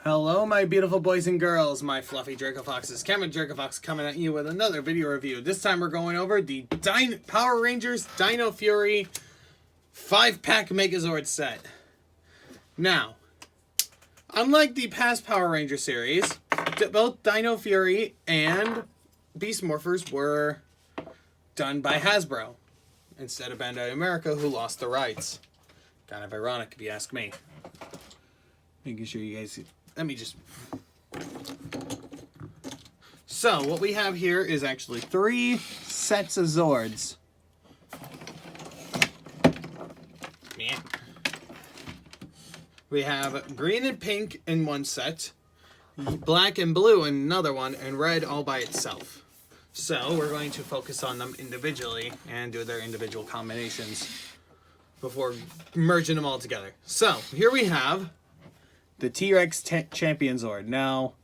Hello, my beautiful boys and girls, my fluffy Draco Foxes. Cameron Draco Fox coming at you with another video review. This time we're going over the Power Rangers Dino Fury 5-pack Megazord set. Now, unlike the past Power Ranger series, both Dino Fury and Beast Morphers were done by Hasbro instead of Bandai America, who lost the rights. Kind of ironic if you ask me. Making sure you guys... Let me just... So, what we have here is actually 3 sets of Zords. Yeah. We have green and pink in one set, black and blue in another one, and red all by itself. So, we're going to focus on them individually and do their individual combinations before merging them all together. So, here we have the T-Rex Champion Zord. Now,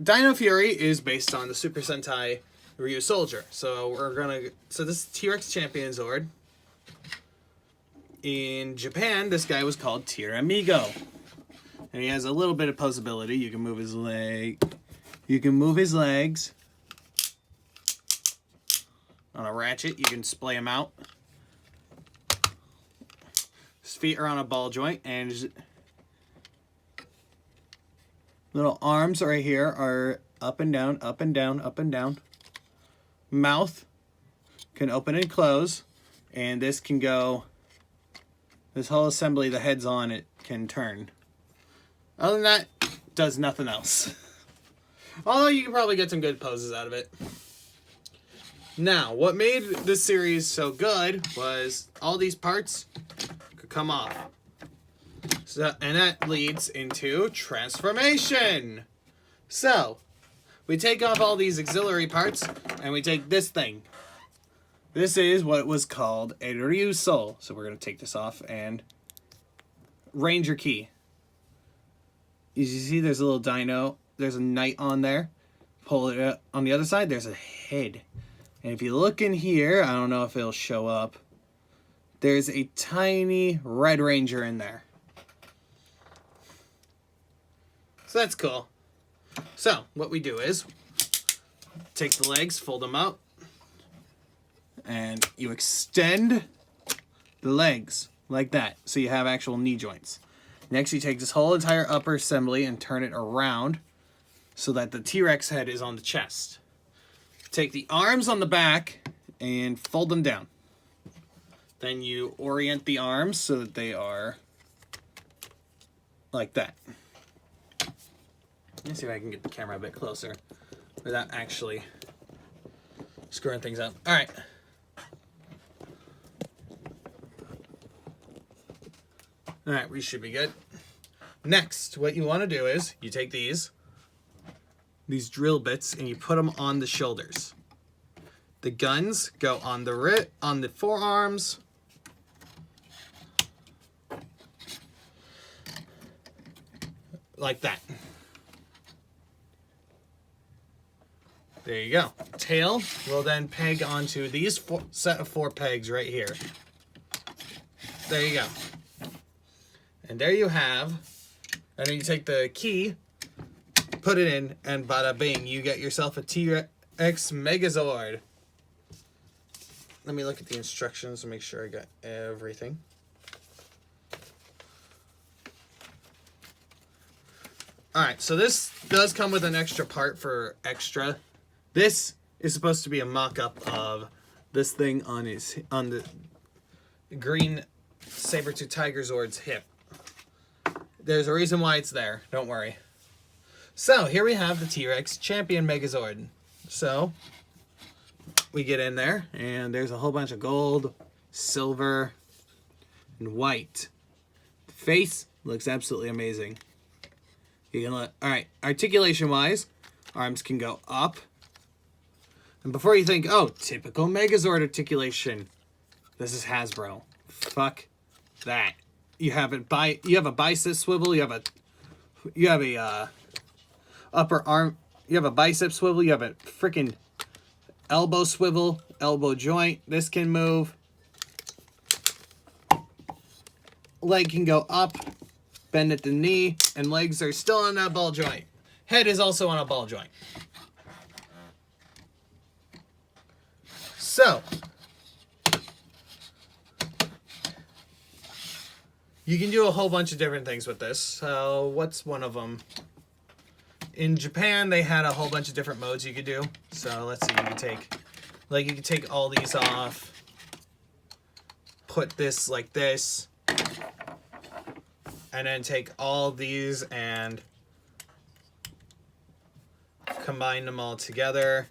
Dino Fury is based on the Super Sentai Ryu Soldier. So this is T-Rex Champion Zord. In Japan, this guy was called Tiramigo. And he has a little bit of posability. You can move his leg. You can move his legs. On a ratchet, you can splay him out. His feet are on a ball joint, and his little arms right here are up and down, up and down, up and down. Mouth can open and close, and this can go, this whole assembly the head's on it can turn. Other than that, does nothing else. Although you can probably get some good poses out of it. Now, what made this series so good was all these parts could come off. And that leads into transformation. So, we take off all these auxiliary parts, and we take this thing. This is what was called a Ryu Soul. So we're going to take this off and Ranger Key. As you see, there's a little dino. There's a knight on there. Pull it up. On the other side, there's a head. And if you look in here, I don't know if it'll show up. There's a tiny Red Ranger in there. So that's cool. So, what we do is, take the legs, fold them out, and you extend the legs like that, so you have actual knee joints. Next, you take this whole entire upper assembly and turn it around so that the T-Rex head is on the chest. Take the arms on the back and fold them down. Then you orient the arms so that they are like that. Let me see if I can get the camera a bit closer without actually screwing things up. All right. All right, we should be good. Next, what you want to do is you take these drill bits and you put them on the shoulders. The guns go on the forearms. Like that. There you go. Tail will then peg onto these set of 4 pegs right here. There you go. And there you have, and then you take the key, put it in, and bada bing, you get yourself a T-Rex Megazord. Let me look at the instructions to make sure I got everything. Alright, so this does come with an extra part for extra. This is supposed to be a mock-up of this thing on the green Saber-Tooth Tiger Zord's hip. There's a reason why it's there, don't worry. So, here we have the T-Rex Champion Megazord. So, we get in there, and there's a whole bunch of gold, silver, and white. The face looks absolutely amazing. You can let, all right, articulation-wise, arms can go up. And before you think, oh, typical Megazord articulation, this is Hasbro. Fuck that. You have a bicep swivel. You have a upper arm. You have a bicep swivel. You have a freaking elbow swivel, elbow joint. This can move. Leg can go up bend at the knee, and legs are still on that ball joint. Head is also on a ball joint. So, you can do a whole bunch of different things with this. So, what's one of them? In Japan, they had a whole bunch of different modes you could do. So, let's see, you can take all these off, put this like this, and then take all these and combine them all together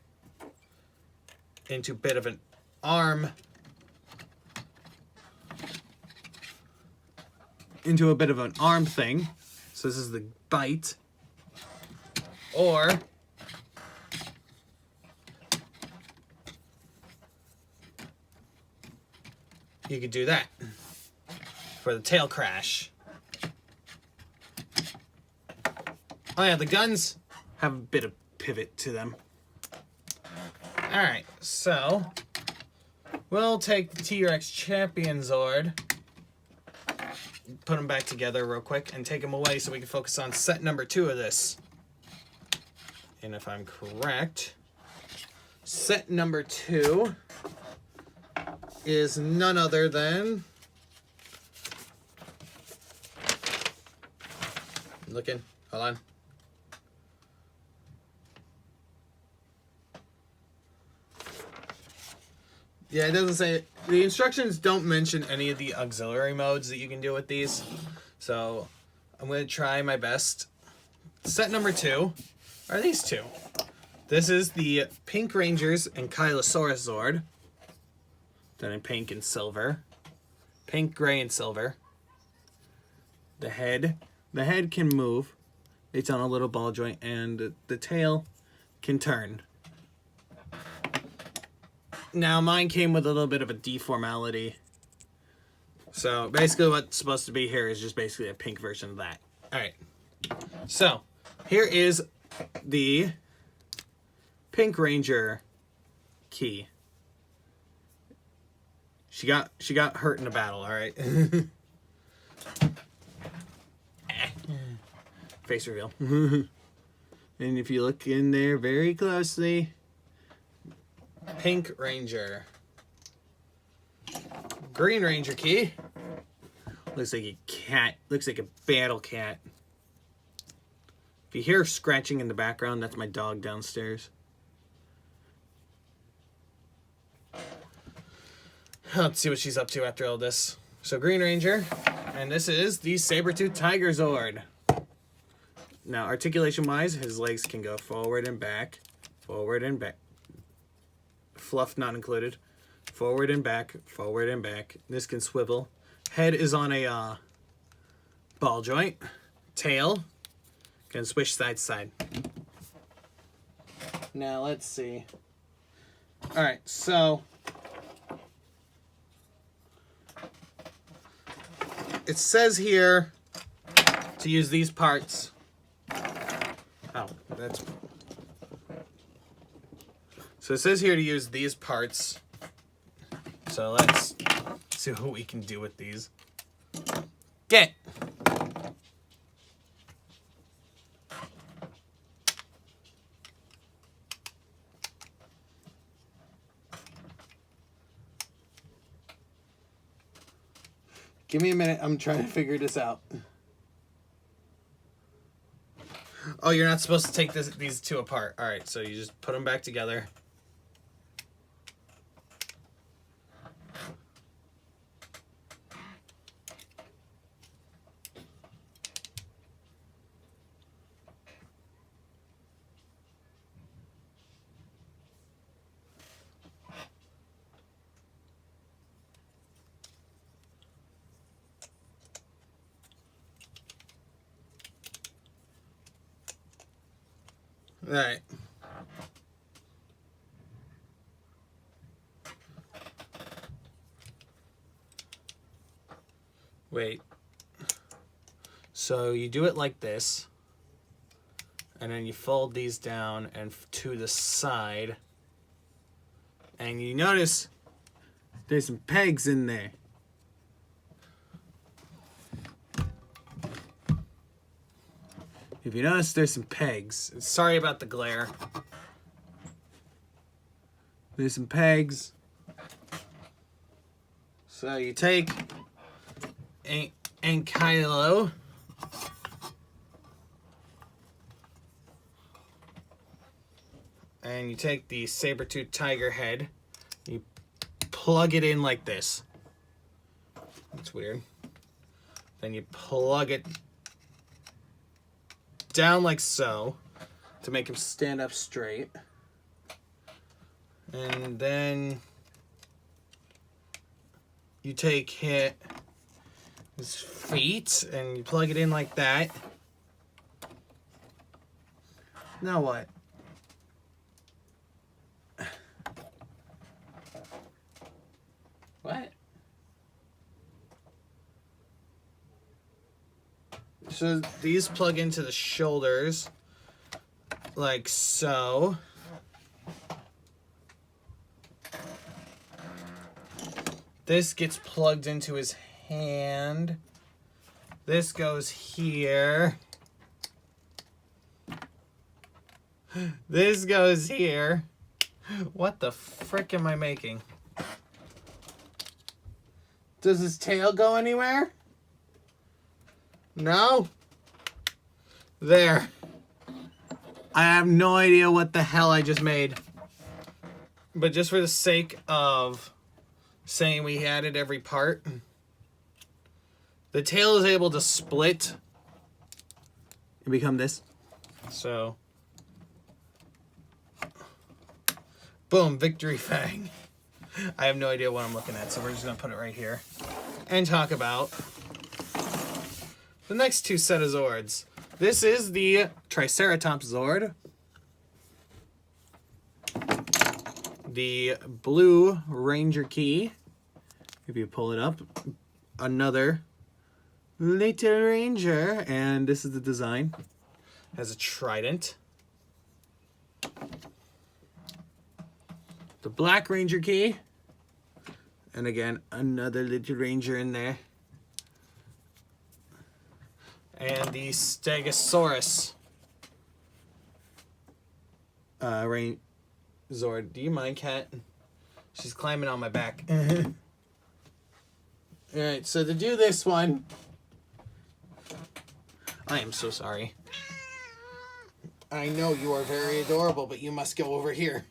into a bit of an arm. Into a bit of an arm thing. So this is the bite. Or you could do that for the tail crash. Oh yeah, the guns have a bit of pivot to them. Alright, so we'll take the T-Rex Champion Zord, put them back together real quick, and take them away so we can focus on set number 2 of this. And if I'm correct, set number 2 is none other than... Looking, hold on. Yeah, it doesn't say... The instructions don't mention any of the auxiliary modes that you can do with these. So, I'm going to try my best. Set number 2 are these two. This is the Pink Rangers and Kylosaurus Zord. Done in pink and silver. Pink, gray, and silver. The head can move. It's on a little ball joint, and the tail can turn. Now, mine came with a little bit of a deformality. So, basically what's supposed to be here is just basically a pink version of that. Alright. So, here is the Pink Ranger key. She got hurt in a battle, alright? Face reveal. And if you look in there very closely... Pink Ranger. Green Ranger key. Looks like a cat. Looks like a battle cat. If you hear scratching in the background, that's my dog downstairs. Let's see what she's up to after all this. So Green Ranger. And this is the Saber-Tooth Tiger Zord. Now, articulation-wise, his legs can go forward and back. Forward and back. Fluff not included. Forward and back, forward and back. This can swivel. Head is on a ball joint. Tail can swish side to side. Now let's see. Alright, so it says here to use these parts. Oh, that's... So it says here to use these parts. So let's see what we can do with these. Get! Give me a minute, I'm trying to figure this out. Oh, you're not supposed to take these two apart. Alright, so you just put them back together. Alright. Wait. So you do it like this. And then you fold these down and to the side. And you notice there's some pegs in there. If you notice, there's some pegs. Sorry about the glare. There's some pegs. So you take Ankylo. And you take the saber-toothed tiger head. You plug it in like this. That's weird. Then you plug it down like so to make him stand up straight. And then you take his feet and you plug it in like that. Now what? What? So these plug into the shoulders like so. This gets plugged into his hand. This goes here. This goes here. What the frick am I making? Does his tail go anywhere? No? There. I have no idea what the hell I just made. But just for the sake of saying we added every part, the tail is able to split and become this. So, boom, victory fang. I have no idea what I'm looking at, so we're just going to put it right here and talk about the next two set of Zords. This is the Triceratops Zord, the blue Ranger Key. If you pull it up, another Little Ranger, and this is the design. It has a trident. The Black Ranger Key. And again, another Little Ranger in there. And the Stegosaurus Zord. Do you mind, cat? She's climbing on my back. Alright, so to do this one, I am so sorry. I know you are very adorable, but you must go over here.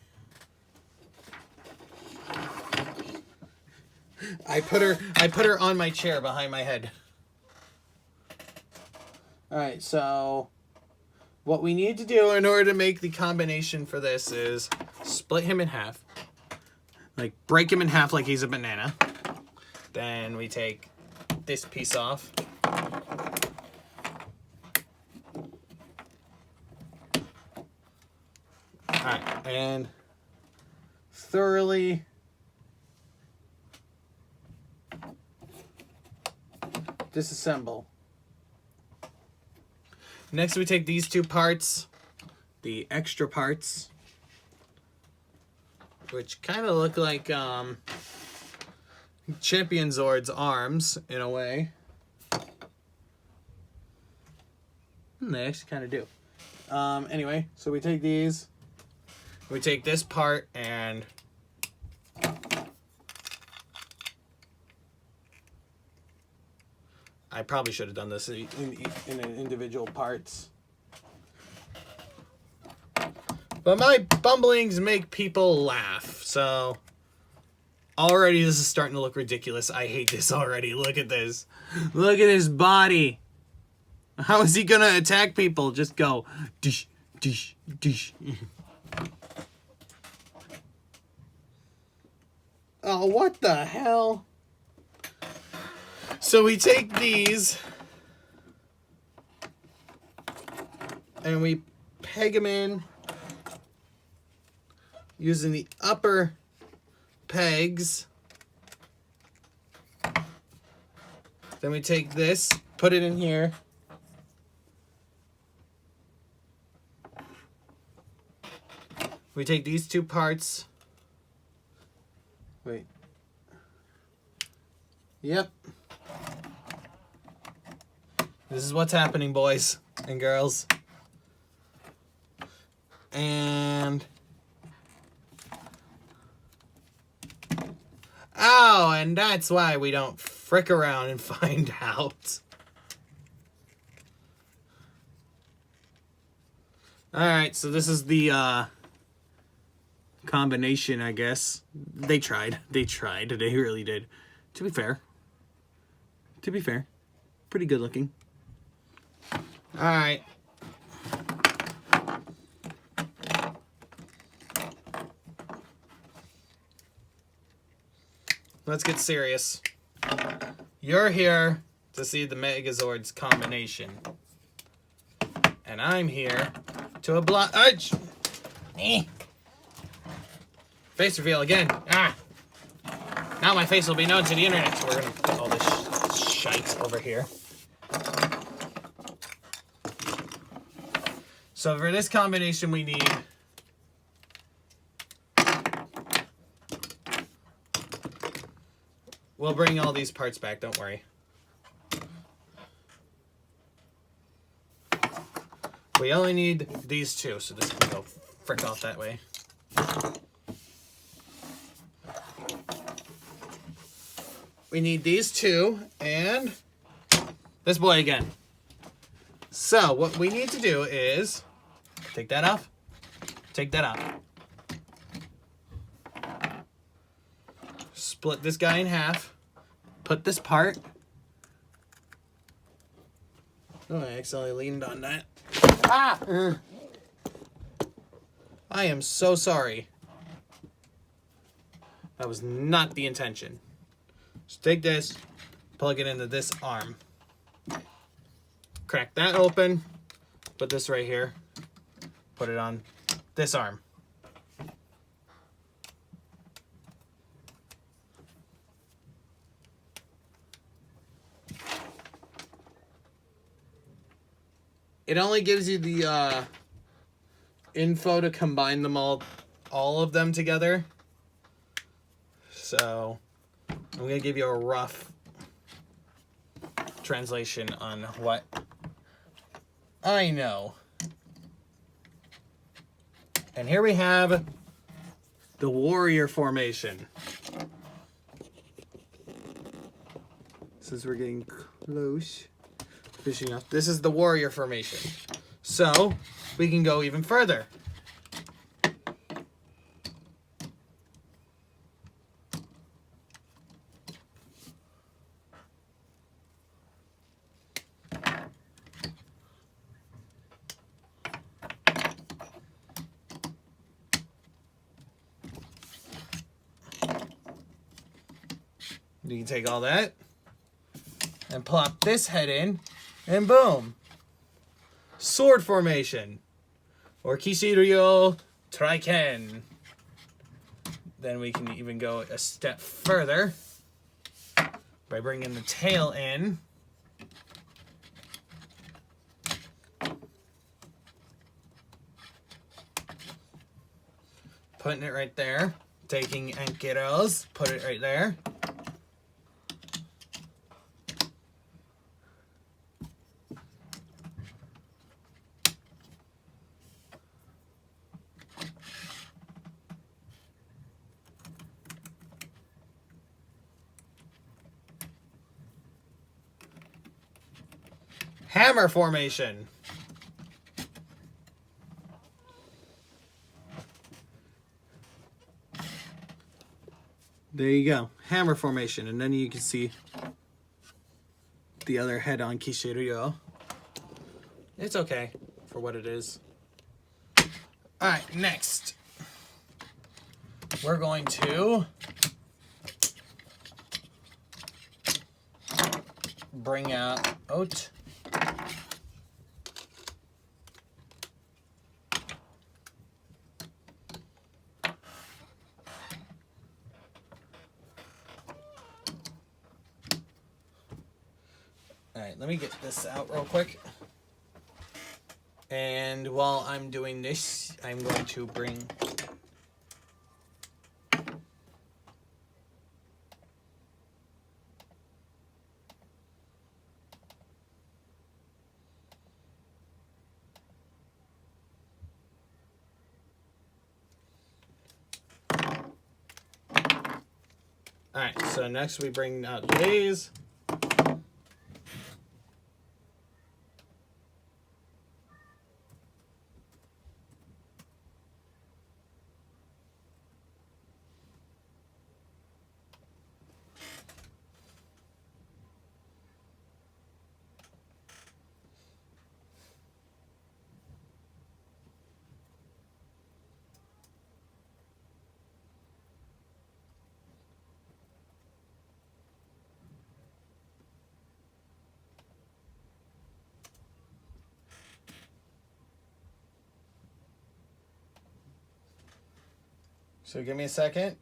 I put her on my chair behind my head. Alright, so what we need to do in order to make the combination for this is split him in half. Like, break him in half like he's a banana. Then we take this piece off. Alright, and thoroughly disassemble. Next we take these two parts, the extra parts, which kind of look like Champion Zord's arms in a way. They actually kind of do. Anyway, so we take these, we take this part and I probably should have done this in individual parts. But my bumblings make people laugh, so already this is starting to look ridiculous. I hate this already. Look at this. Look at his body. How is he gonna attack people? Just go dish, dish, dish. Oh, what the hell? So we take these and we peg them in using the upper pegs. Then we take this, put it in here. We take these two parts. Wait. Yep. This is what's happening, boys and girls. And oh, and that's why we don't frick around and find out. Alright, so this is the combination, I guess. They tried. They really did. To be fair. Pretty good looking. Alright. Let's get serious. You're here to see the Megazord's combination. And I'm here to oblige. Face reveal again. Ah! Now my face will be known to the internet. So we're gonna put all this shite over here. So for this combination we need we'll bring all these parts back, don't worry. We only need these two, so this can go frick off that way. We need these two, and this boy again. So, what we need to do is take that off, take that off. Split this guy in half, put this part. Oh, I accidentally leaned on that. Ah! I am so sorry. That was not the intention. Just take this, plug it into this arm. Crack that open, put this right here, put it on this arm. It only gives you the info to combine them all of them together. So I'm going to give you a rough translation on what I know. And here we have the warrior formation. Since we're getting close, fishing off. This is the warrior formation. So we can go even further. You can take all that and plop this head in, and boom. Sword formation, or Kishiryo Triken. Then we can even go a step further by bringing the tail in. Putting it right there. Taking Ankyros, put it right there. Hammer formation. There you go. Hammer formation. And then you can see the other head on Kishiryo. It's okay for what it is. Alright, next. We're going to bring out Oat. Alright, let me get this out real quick. And while I'm doing this, I'm going to bring Alright, so next we bring out these. So give me a second.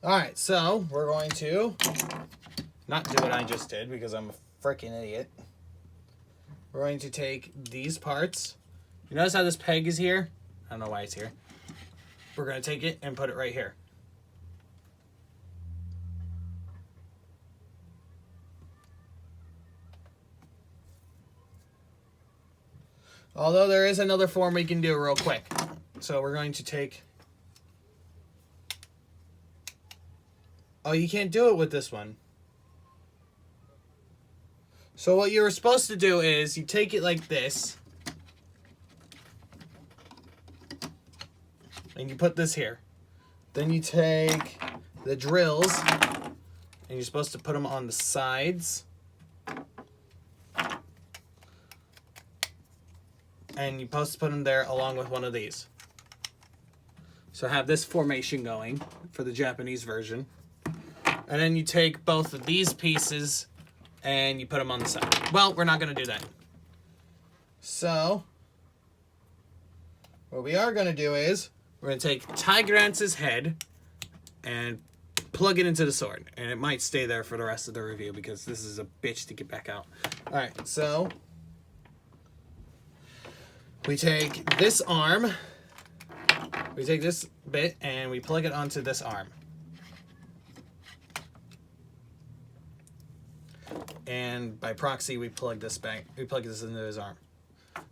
Alright, so we're going to not do what I just did because I'm a freaking idiot. We're going to take these parts. You notice how this peg is here? I don't know why it's here. We're going to take it and put it right here. Although there is another form we can do real quick. So we're going to take... Oh, you can't do it with this one. So what you're supposed to do is you take it like this. And you put this here. Then you take the drills. And you're supposed to put them on the sides. And you're supposed to put them there along with one of these. So have this formation going for the Japanese version. And then you take both of these pieces and you put them on the side. Well, we're not going to do that. So, what we are going to do is, we're going to take Tigrance's head and plug it into the sword. And it might stay there for the rest of the review because this is a bitch to get back out. Alright, so... we take this arm, we take this bit, and we plug it onto this arm. And by proxy, we plug this into his arm.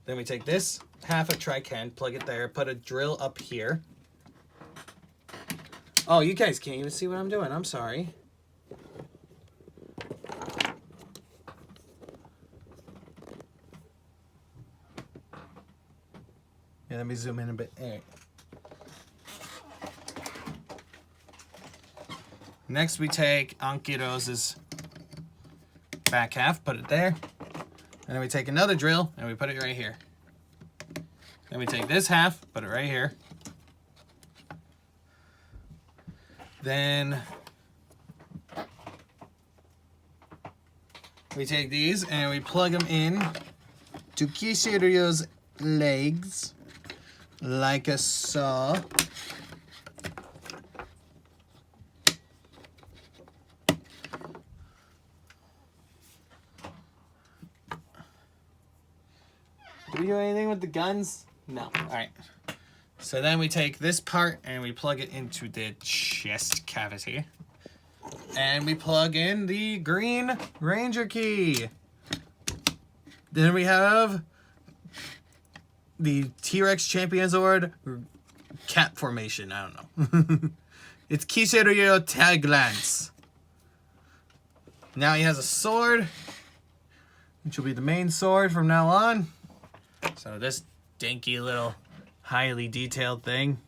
Then we take this half of Trican, plug it there, put a drill up here. Oh, you guys can't even see what I'm doing. I'm sorry. Yeah, let me zoom in a bit. All right. Next, we take Ankyrose's back half, put it there. And then we take another drill, and we put it right here. Then we take this half, put it right here. Then we take these, and we plug them in to Kishiryo's legs. Like a saw. Do we do anything with the guns? No. Alright. So then we take this part and we plug it into the chest cavity. And we plug in the Green Ranger key. Then we have the T-Rex Championzord cap formation. I don't know. It's Kishiryo Taglance. Now he has a sword, which will be the main sword from now on. So this dinky little highly detailed thing.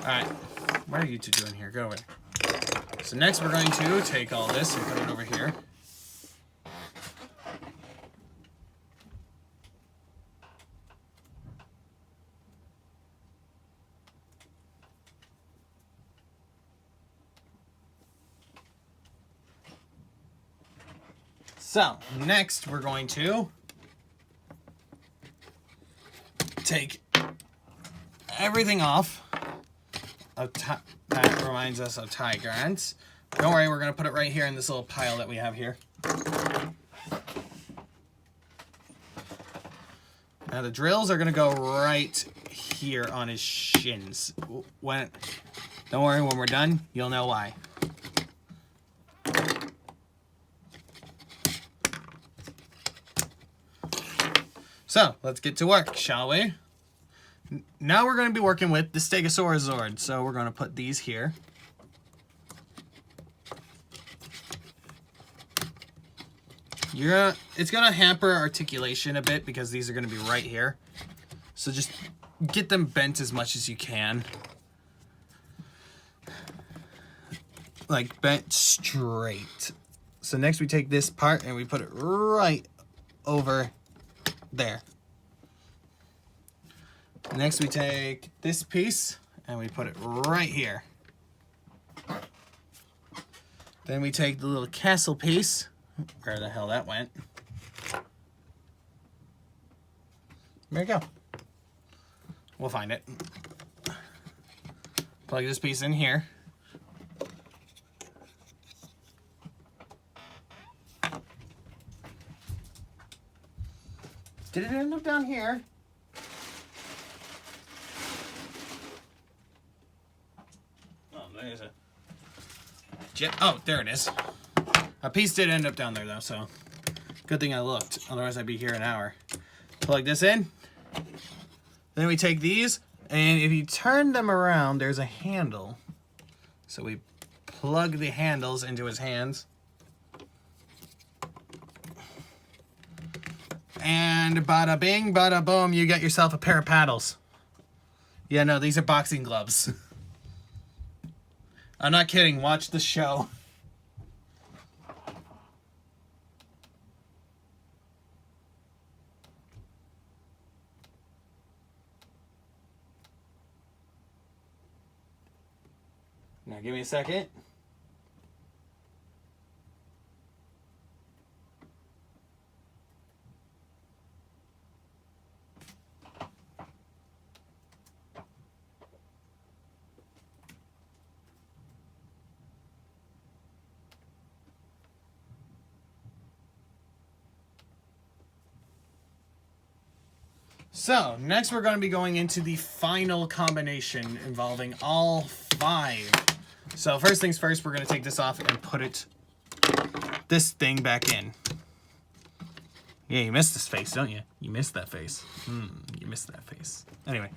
Alright, what are you two doing here? Go away. So next we're going to take all this and put it over here. So, next we're going to take everything off that reminds us of Tigran's. Don't worry, we're going to put it right here in this little pile that we have here. Now the drills are going to go right here on his shins. Don't worry, when we're done, you'll know why. So, let's get to work, shall we? Now we're going to be working with the Stegosaurus Zord. So we're going to put these here. It's going to hamper articulation a bit because these are going to be right here. So just get them bent as much as you can. Like bent straight. So next we take this part and we put it right over there. Next we take this piece and we put it right here. Then we take the little castle piece, where the hell that went. There you go. We'll find it. Plug this piece in here. Did it end up down here? Oh, there's a jet. Oh, there it is. A piece did end up down there, though, so good thing I looked. Otherwise, I'd be here an hour. Plug this in. Then we take these, and if you turn them around, there's a handle. So we plug the handles into his hands. And bada bing, bada boom, you get yourself a pair of paddles. Yeah, no, these are boxing gloves. I'm not kidding, watch the show. Now give me a second. So, next we're going to be going into the final combination involving all 5. So, first things first, we're going to take this off and put this thing back in. Yeah, you missed this face, don't you? You missed that face. You missed that face. Anyway.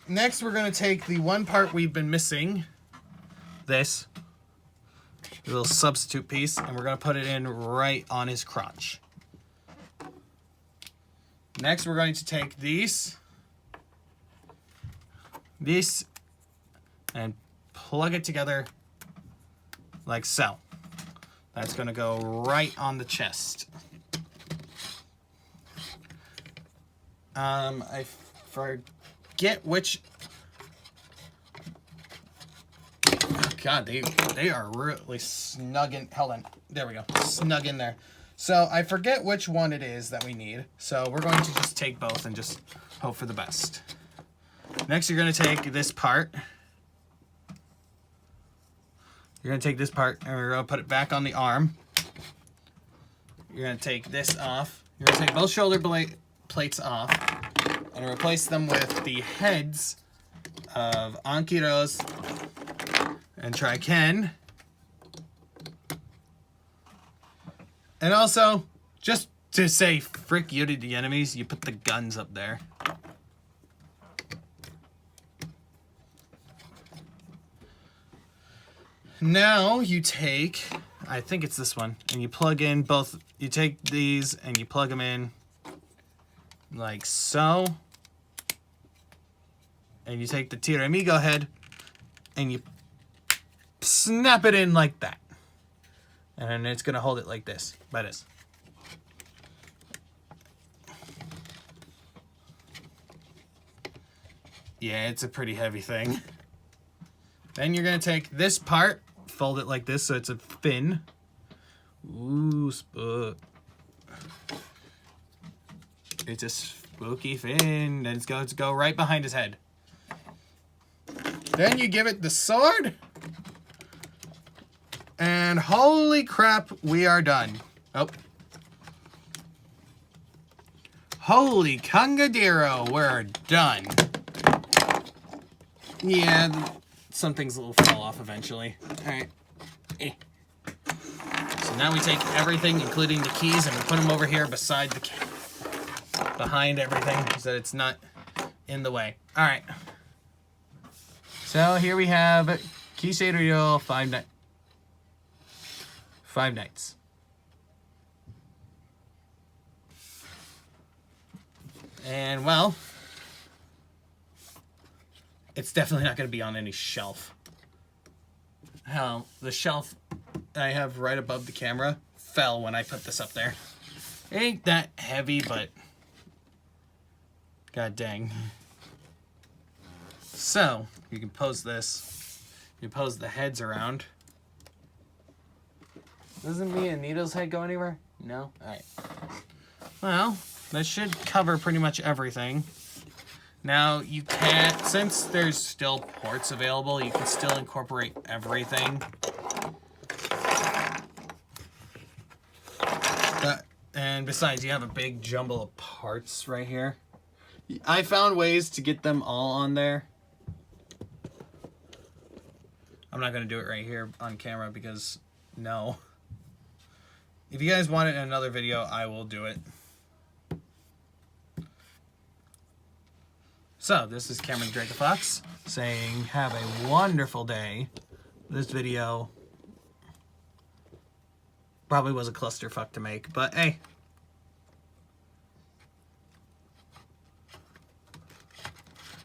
Next, we're going to take the one part we've been missing, this little substitute piece, and we're going to put it in right on his crotch. Next, we're going to take this, and plug it together like so. That's going to go right on the chest. I forget which... Oh God, they are really snug in... Hold on. There we go. Snug in there. So I forget which one it is that we need. So we're going to just take both and just hope for the best. Next, you're going to take this part. You're going to take this part and we're going to put it back on the arm. You're going to take this off. You're going to take both shoulder plates off and replace them with the heads of Ankyros and Triken. And also, just to say frick you to the enemies, you put the guns up there. Now you take, I think it's this one, and you plug in both, you take these and you plug them in like so. And you take the Tiramigo head and you snap it in like that. And it's going to hold it like this, by this. Yeah, it's a pretty heavy thing. Then you're going to take this part, fold it like this so it's a fin. Ooh, it's a spooky fin. Then it's going to go right behind his head. Then you give it the sword. And holy crap, we are done. Oh. Holy Congadero, we're done. Yeah, some things will fall off eventually. Alright. So now we take everything, including the keys, and we put them over here beside the behind everything so that it's not in the way. All right. So here we have Kisei Ryo 5 Nights. And well, it's definitely not going to be on any shelf. Hell, the shelf I have right above the camera fell when I put this up there. It ain't that heavy, but god dang. So, you can pose this. You pose the heads around. Doesn't Mia and Nito's head go anywhere? No? Alright. Well, that should cover pretty much everything. Now, you can't, since there's still ports available, you can still incorporate everything. And besides, you have a big jumble of parts right here. I found ways to get them all on there. I'm not going to do it right here on camera because, no. If you guys want it in another video, I will do it. So, this is Cameron Dracofox saying, have a wonderful day. This video probably was a clusterfuck to make, but hey.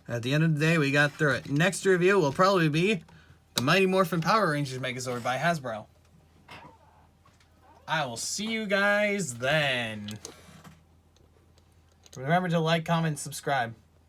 At the end of the day, we got through it. Next review will probably be the Mighty Morphin Power Rangers Megazord by Hasbro. I will see you guys then. Remember to like, comment, and subscribe.